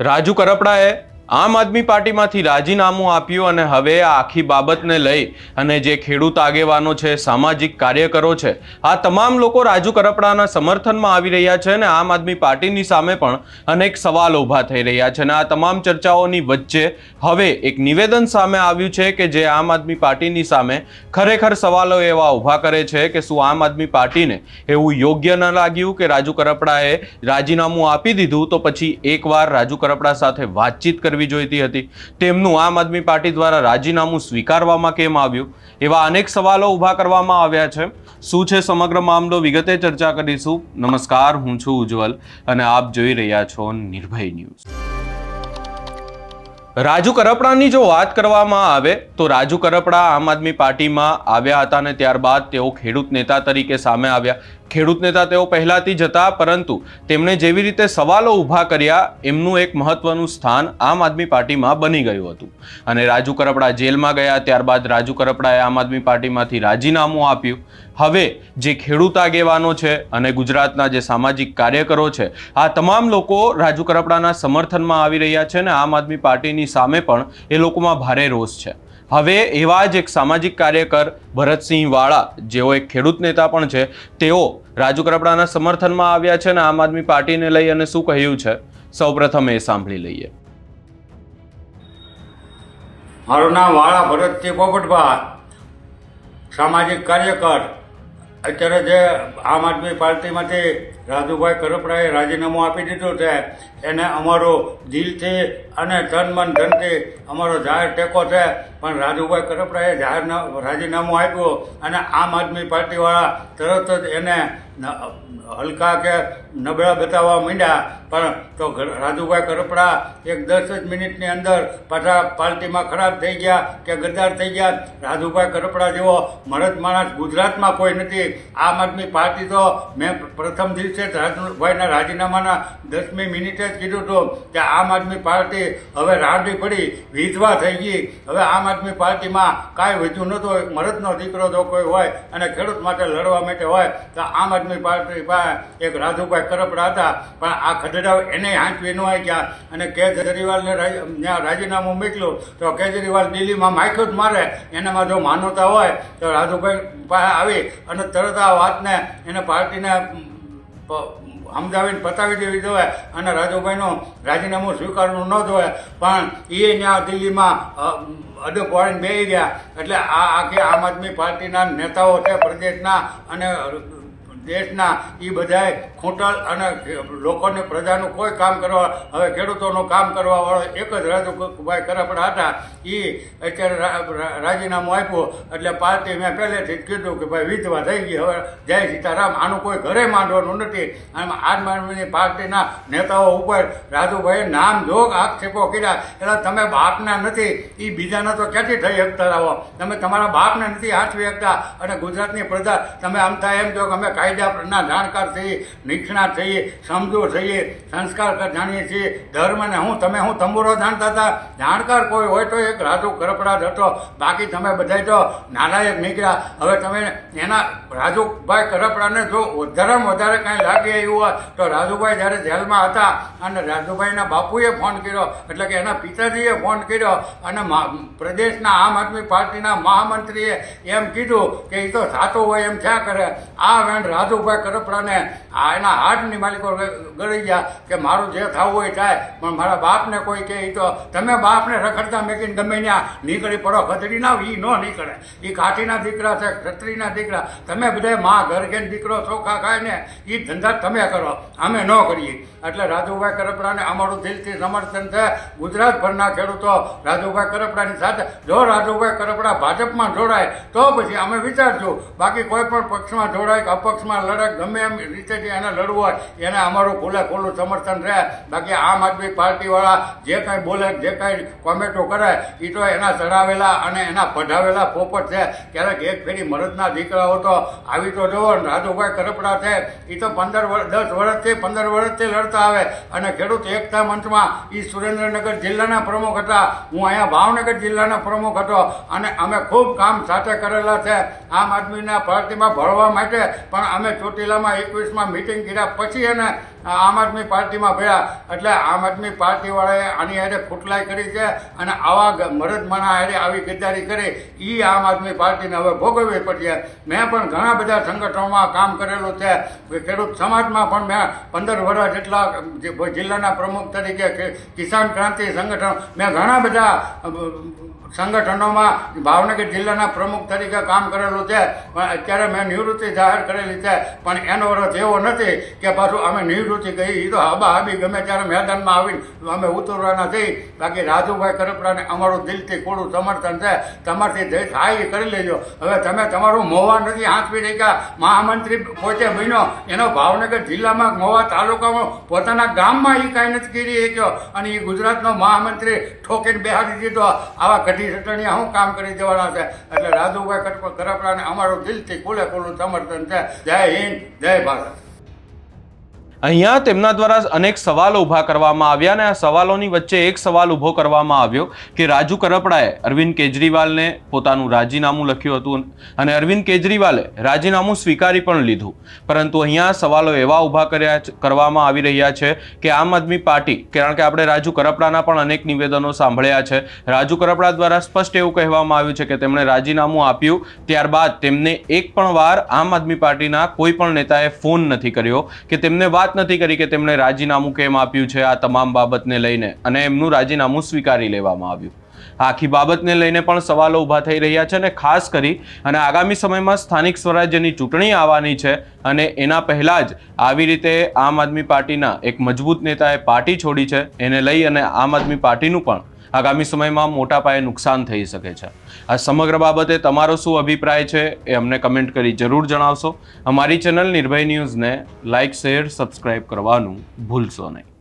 રાજુ કરપડાએ આમ આદમી પાર્ટીમાંથી રાજીનામું આપ્યું અને હવે આ આખી બાબતને લઈ અને જે ખેડૂત આગેવાનો છે, સામાજિક કાર્યકરો છે, આ તમામ લોકો રાજુ કરપડાના સમર્થનમાં આવી રહ્યા છે અને આમ આદમી પાર્ટીની સામે પણ અનેક સવાલો ઊભા થઈ રહ્યા છે અને આ તમામ ચર્ચાઓની વચ્ચે હવે એક નિવેદન સામે આવ્યું છે કે જે આમ આદમી પાર્ટીની સામે ખરેખર સવાલો એવા ઊભા કરે છે કે શું આમ આદમી પાર્ટીને એવું યોગ્ય ન લાગ્યું કે રાજુ કરપડાએ રાજીનામું આપી દીધું તો પછી એકવાર રાજુ કરપડા સાથે વાતચીત કરવી જોઈતી હતી, તેમનું આમ આદમી પાર્ટી દ્વારા રાજીનામું સ્વીકારવામાં કેમ આવ્યું, એવા અનેક સવાલો ઊભા કરવામાં આવ્યા છે। શું છે સમગ્ર મામલો, વિગતે ચર્ચા કરીશું। નમસ્કાર, હું છું ઉજ્જવલ અને આપ જોઈ રહ્યા છો નિર્ભય ન્યૂઝ। રાજુ કરપડાની જો વાત કરવામાં આવે તો રાજુ કરપડા આમ આદમી પાર્ટીમાં આવ્યા હતા અને ત્યારબાદ તેઓ ખેડૂત નેતા તરીકે સામે આવ્યા। ખેડૂત નેતા તેઓ પહેલાથી જ હતા, પરંતુ તેમણે જેવી રીતે સવાલો ઊભા કર્યા એમનું એક મહત્વનું સ્થાન આમ આદમી પાર્ટીમાં બની ગયું હતું અને રાજુ કરપડા જેલમાં ગયા ત્યારબાદ રાજુ કરપડાએ આમ આદમી પાર્ટીમાંથી રાજીનામું આપ્યું। હવે જે ખેડૂત આગેવાનો છે અને ગુજરાતના જે સામાજિક કાર્યકરો છે, આ તમામ લોકો રાજુ કરપડાના સમર્થનમાં આવી રહ્યા છે અને આમ આદમી પાર્ટીની સામે પણ એ લોકોમાં ભારે રોષ છે। હવે એવા જ એક સામાજિક કાર્યકર ભરતસિંહ વાળા, જેઓ એક ખેડૂત નેતા પણ છે, તેઓ રાજુ કરપડાના સમર્થનમાં આવ્યા છે અને આમ આદમી પાર્ટીને લઈ અને શું કહ્યું છે સૌપ્રથમ એ સાંભળી લઈએ। મારું નામ વાળા ભરતસિંહ પોપટભા, સામાજિક કાર્યકર। અત્યારે જે આમ આદમી પાર્ટીમાંથી રાજુભાઈ કરપડાએ રાજીનામું આપી દીધું છે એને અમારો દિલથી અને તન મન ધનથી અમારો જાહેર ટેકો છે, પણ રાજુભાઈ કરપડાએ રાજીનામું આપ્યું અને આમ આદમી પાર્ટીવાળા તરત જ એને હલકા કે નબળા બતાવવા માંડ્યા। પણ તો રાજુભાઈ કરપડા એક 10 જ મિનિટની અંદર પાછા પાર્ટીમાં ખરાબ થઈ ગયા કે ગદ્દાર થઈ ગયા। રાજુભાઈ કરપડા જેવો મરદ માણસ ગુજરાતમાં કોઈ નથી। આમ આદમી પાર્ટી તો મેં પ્રથમ દિવસે જ રાજુભાઈના રાજીનામાના 10મી મિનિટે જ કીધું હતું કે આમ આદમી પાર્ટી હવે રાંડી પડી, વિધવા થઈ ગઈ, હવે આમ આદમી પાર્ટીમાં કાંઈ વધ્યું નહોતું। મરદનો દીકરો જો કોઈ હોય અને ખેડૂત માટે લડવા માટે હોય તો આમ આદમી પાર્ટી પાસે એક રાજુભાઈ કરપડા હતા, પણ આ ખડડા એને હાંચવી ન ગયા અને કેજરીવાલને ત્યાં રાજીનામું મોકલ્યું તો કેજરીવાલ દિલ્હીમાં માખ્યું જ મારે। એનામાં જો માનવતા હોય તો રાજુભાઈ પાસે આવી અને તરત આ વાતને એને પાર્ટીને સમજાવીને પતાવી દેવી જોઈએ અને રાજુભાઈનું રાજીનામું સ્વીકારવું ન જોઈએ, પણ એ ત્યાં દિલ્હીમાં અડપ વાળીને બેસી ગયા। એટલે આ આખી આમ આદમી પાર્ટીના નેતાઓ છે પ્રદેશના અને દેશના, એ બધાએ ખૂંટલ અને લોકોને પ્રજાનું કોઈ કામ કરવા, હવે ખેડૂતોનું કામ કરવાવાળો એક જ રાજુભાઈ કરપડા હતા। એ અત્યારે રાજીનામું આપ્યું એટલે પાર્ટી મેં પહેલેથી જ કીધું કે ભાઈ વિધવા થઈ ગઈ, હવે જય સીતારામ, આનું કોઈ ઘરે માંડવાનું નથી। અને આમ આદમી પાર્ટીના નેતાઓ ઉપર રાજુભાઈએ નામ જોગ આક્ષેપો કર્યા। એટલે તમે બાપના નથી, એ બીજાના તો ક્યાંથી થઈ શકતા રહો, તમે તમારા બાપને નથી હાંચવી શકતા અને ગુજરાતની પ્રજા તમે આમ થાય એમ જો કે અમે કાયદાના જાણકાર છીએ, નિષ્ણાત છીએ, સમજો છીએ, સંસ્કાર જાણીએ છીએ, ધર્મને તમે તંબુરો જાણતા હતા। જાણકાર કોઈ હોય તો એક રાજુ કરપડા જ હતો, બાકી તમે બધા તો નાલાયક નીકળ્યા। હવે તમે એના રાજુભાઈ કરપડાને જો વધારેમાં વધારે કાંઈ લાગે એવું હોય તો રાજુભાઈ જ્યારે જેલમાં હતા અને રાજુભાઈના બાપુએ ફોન કર્યો, એટલે કે એના પિતાજીએ ફોન કર્યો અને પ્રદેશના આમ આદમી પાર્ટીના મહામંત્રીએ એમ કીધું કે એ તો થતું હોય એમ થયા કરે। આ વેણ રાજુભાઈ કરપડાને એના હાથની માલિકો ગળી ગયા કે મારું જે થવું હોય થાય, પણ મારા બાપને કોઈ કહે તો તમે બાપને રખડતા મેકીને ગમે ત્યાં નીકળી પડો, ખતરી ના એ ન નીકળે। એ કાઠીના દીકરા છે, ક્ષત્રિયના દીકરા, તમે બધા માં ઘર ઘેર દીકરો ચોખા ખાય ને એ ધંધા તમે કરો, અમે ન કરીએ। એટલે રાજુભાઈ કરપડાને અમારું દિલથી સમર્થન છે। ગુજરાતભરના ખેડૂતો રાજુભાઈ કરપડાની સાથે, જો રાજુભાઈ કરપડા ભાજપમાં જોડાય તો પછી અમે વિચારશું, બાકી કોઈ પણ પક્ષમાં જોડાય કે અપક્ષમાં લડે, ગમે એમ રીતે એને લડવું હોય એને અમારું ખુલ્લું સમર્થન રહે। બાકી આમ આદમી પાર્ટીવાળા જે કાંઈ બોલે, જે કાંઈ કોમેન્ટો કરે એ તો એના ચડાવેલા અને એના પઢાવેલા પોપટ છે। ક્યારેક એક ફેરી મરદના દીકરાઓ તો આવી તો જુઓ, રાજુભાઈ કરપડા છે એ તો 10 વર્ષથી 15 વર્ષથી લડતા આવે અને ખેડૂત એકતા મંચમાં એ સુરેન્દ્રનગર જિલ્લાના પ્રમુખ હતા, હું અહીંયા ભાવનગર જિલ્લાના પ્રમુખ હતો અને અમે ખૂબ કામ સાથે કરેલા છે આમ આદમીના પાર્ટીમાં ભળવા માટે। પણ અમે ચોટીલામાં 21માં મિટિંગ કર્યા પછી એને આમ આદમી પાર્ટીમાં ભર્યા, એટલે આમ આદમી પાર્ટીવાળાએ આની હારે ખોટલાઈ કરી છે અને આવા મરદમાના હારે આવી ગદ્દારી કરી એ આમ આદમી પાર્ટીને હવે ભોગવવી પડશે. મેં પણ ઘણા બધા સંગઠનોમાં કામ કરેલું છે. ખેડૂત સમાજમાં પણ મેં 15 વર્ષ જેટલા જિલ્લાના પ્રમુખ તરીકે કિસાન ક્રાંતિ સંગઠન, મેં ઘણા બધા સંગઠનોમાં ભાવનગર જિલ્લાના પ્રમુખ તરીકે કામ કરેલું છે. પણ અત્યારે મેં નિવૃત્તિ જાહેર કરેલી છે, પણ એનો અર્થ એવો નથી કે પાછું અમે નિવૃત્તિ કહી. એ તો હાબી ગમે ત્યારે મેદાનમાં આવીને અમે ઉતરવાના થઈ. બાકી રાજુભાઈ કરપડાને અમારું દિલથી પૂરું સમર્થન છે. તમારથી જે થાય એ કરી લેજો. હવે તમે તમારું મોવા નથી હાંકવી રહ્યા. મહામંત્રી પોતે બન્યો, એનો ભાવનગર જિલ્લામાં મોવા તાલુકામાં પોતાના ગામમાં એ કાંઈ નથી કરી શક્યો અને એ ગુજરાતનો મહામંત્રી ઠોકીને બેહાડી દીધો. આવા ઘટી સટણીયા શું કામ કરી દેવાના છે? એટલે રાજુભાઈ કરપડાને અમારું દિલથી ખુલ્લેખુલ્લું સમર્થન છે. જય હિન્દ, જય ભારત. અહીંયા તેમના દ્વારા અનેક સવાલો ઊભા કરવામાં આવ્યા અને આ સવાલોની વચ્ચે એક સવાલ ઊભો કરવામાં આવ્યો કે રાજુ કરપડાએ અરવિંદ કેજરીવાલને પોતાનું રાજીનામું લખ્યું હતું અને અરવિંદ કેજરીવાલે રાજીનામું સ્વીકારી પણ લીધું. પરંતુ અહીંયા સવાલો એવા ઊભા કરવામાં આવી રહ્યા છે કે આમ આદમી પાર્ટી, કારણ કે આપણે રાજુ કરપડાના પણ અનેક નિવેદનો સાંભળ્યા છે. રાજુ કરપડા દ્વારા સ્પષ્ટ એવું કહેવામાં આવ્યું છે કે તેમણે રાજીનામું આપ્યું ત્યારબાદ તેમને એક પણ વાર આમ આદમી પાર્ટીના કોઈ પણ નેતાએ ફોન નથી કર્યો કે તેમને વાત નથી કરી કે તેમણે રાજીનામું કેમ આપ્યું છે આ તમામ બાબતને લઈને, અને એમનું રાજીનામું સ્વીકારી લેવામાં આવ્યું. આખી બાબતને લઈને પણ સવાલો ઊભા થઈ રહ્યા છે અને ખાસ કરી અને આગામી સમયમાં સ્થાનિક સ્વરાજ્યની ચૂંટણી આવવાની છે અને એના પહેલાં જ આવી રીતે આમ આદમી પાર્ટીના એક મજબૂત નેતાએ પાર્ટી છોડી છે. એને લઈ અને આમ આદમી પાર્ટીનું પણ આગામી સમયમાં મોટા પાયે નુકસાન થઈ શકે છે. આ સમગ્ર બાબતે તમારો શું અભિપ્રાય છે એ અમને કમેન્ટ કરી જરૂર જણાવશો. અમારી ચેનલ નિર્ભય ન્યૂઝને લાઇક, શેર, સબસ્ક્રાઇબ કરવાનું ભૂલશો નહીં.